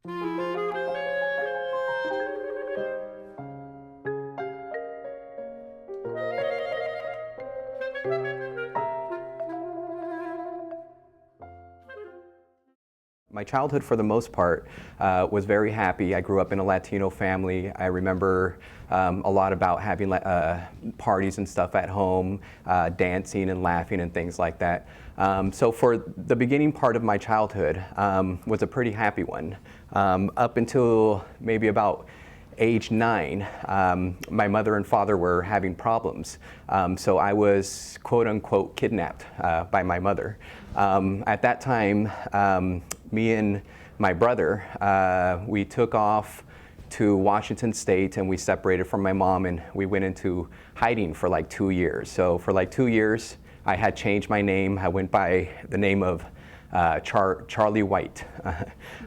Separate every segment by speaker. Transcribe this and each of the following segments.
Speaker 1: My childhood, for the most part, was very happy. I grew up in a Latino family. I remember a lot about having parties and stuff at home, dancing and laughing and things like that. So for the beginning part of my childhood was a pretty happy one. Up until maybe about age 9, my mother and father were having problems. So I was quote unquote kidnapped by my mother. At that time, me and my brother, we took off to Washington State and we separated from my mom and we went into hiding for like 2 years. So for like 2 years, I had changed my name. I went by the name of Charlie White.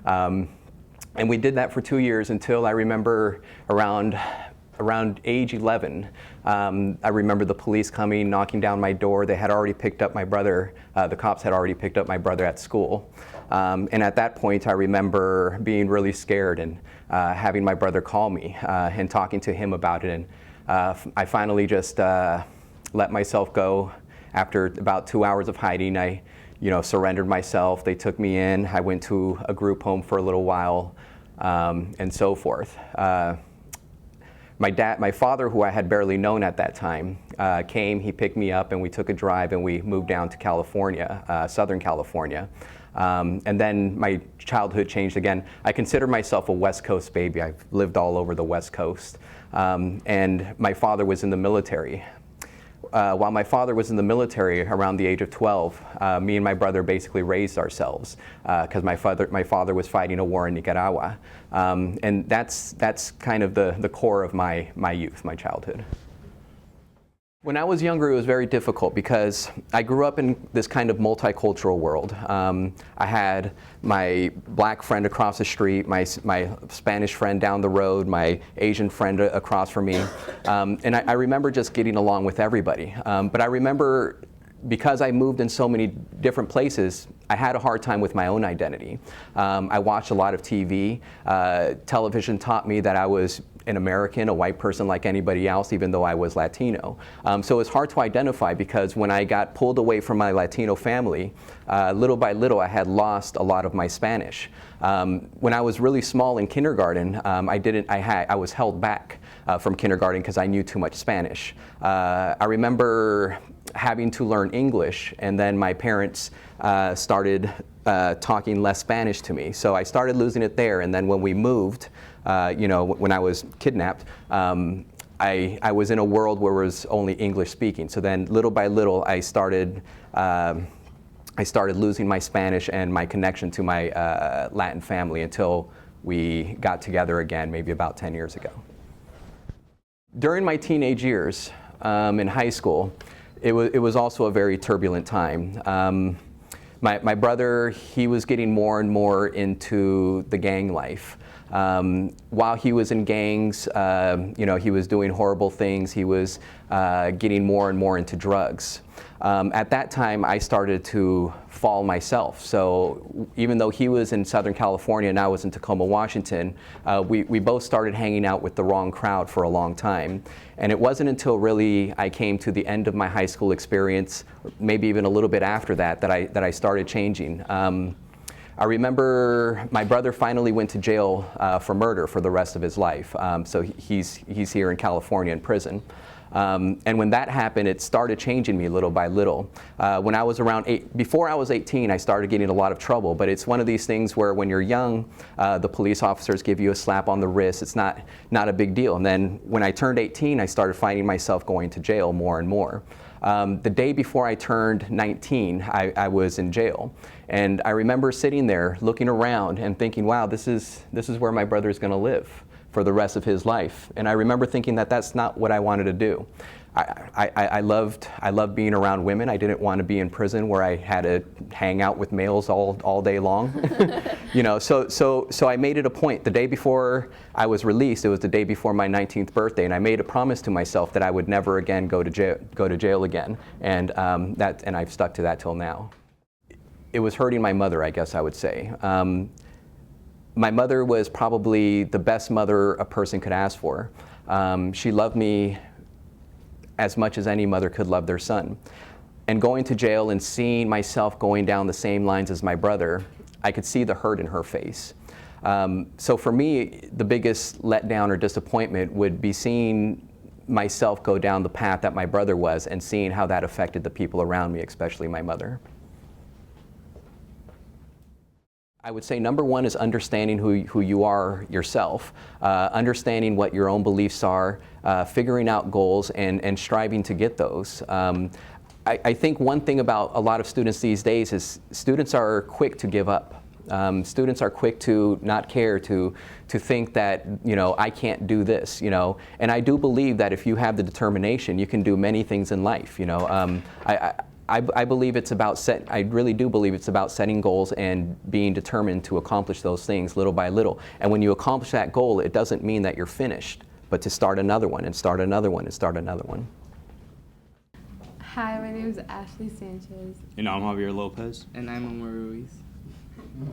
Speaker 1: And we did that for 2 years until I remember around age 11, I remember the police coming, knocking down my door. They had already picked up my brother. The cops had already picked up my brother at school. And at that point, I remember being really scared and having my brother call me and talking to him about it. And I finally just let myself go. After about 2 hours of hiding, I surrendered myself. They took me in. I went to a group home for a little while and so forth. My father, who I had barely known at that time, came, he picked me up and we took a drive and we moved down to California, Southern California. And then my childhood changed again. I consider myself a West Coast baby. I've lived all over the West Coast. And my father was in the military. While my father was in the military around the age of 12, me and my brother basically raised ourselves because my father was fighting a war in Nicaragua. And that's kind of the core of my youth, my childhood. When I was younger, it was very difficult because I grew up in this kind of multicultural world. I had my black friend across the street, my Spanish friend down the road, my Asian friend across from me, and I remember just getting along with everybody. But I remember, because I moved in so many different places, I had a hard time with my own identity. I watched a lot of TV. Television taught me that I was an American, a white person like anybody else, even though I was Latino. So it's hard to identify because when I got pulled away from my Latino family, little by little I had lost a lot of my Spanish. When I was really small in kindergarten, I was held back from kindergarten because I knew too much Spanish. I remember having to learn English, and then my parents started talking less Spanish to me. So I started losing it there, and then when we moved, when I was kidnapped, I was in a world where it was only English speaking. So then little by little, I started losing my Spanish and my connection to my Latin family until we got together again, maybe about 10 years ago. During my teenage years in high school, it was also a very turbulent time. My brother, he was getting more and more into the gang life. While he was in gangs, he was doing horrible things. He was getting more and more into drugs. At that time, I started to fall myself. So even though he was in Southern California and I was in Tacoma, Washington, we both started hanging out with the wrong crowd for a long time. And it wasn't until really I came to the end of my high school experience, maybe even a little bit after that, that I started changing. I remember my brother finally went to jail for murder for the rest of his life. So he's here in California in prison. And when that happened, it started changing me little by little. When I was before I was 18, I started getting a lot of trouble. But it's one of these things where when you're young, the police officers give you a slap on the wrist. It's not a big deal. And then when I turned 18, I started finding myself going to jail more and more. The day before I turned 19, I was in jail. And I remember sitting there looking around and thinking, wow, this is where my brother's going to live for the rest of his life. And I remember thinking that that's not what I wanted to do. I loved being around women. I didn't want to be in prison where I had to hang out with males all day long. So I made it a point. The day before I was released, it was the day before my 19th birthday, and I made a promise to myself that I would never again go to jail again. And I've stuck to that till now. It was hurting my mother, I guess I would say. My mother was probably the best mother a person could ask for. She loved me as much as any mother could love their son. And going to jail and seeing myself going down the same lines as my brother, I could see the hurt in her face. So for me, the biggest letdown or disappointment would be seeing myself go down the path that my brother was and seeing how that affected the people around me, especially my mother. I would say number one is understanding who you are yourself, understanding what your own beliefs are, figuring out goals and striving to get those. I think one thing about a lot of students these days is students are quick to give up. Students are quick to not care, to think that, I can't do this, And I do believe that if you have the determination, you can do many things in life, I believe it's about I really do believe it's about setting goals and being determined to accomplish those things little by little. And when you accomplish that goal, it doesn't mean that you're finished, but to start another one and start another one and start another one.
Speaker 2: Hi, my name is Ashley Sanchez.
Speaker 3: And I'm Javier Lopez.
Speaker 4: And I'm Omar Ruiz.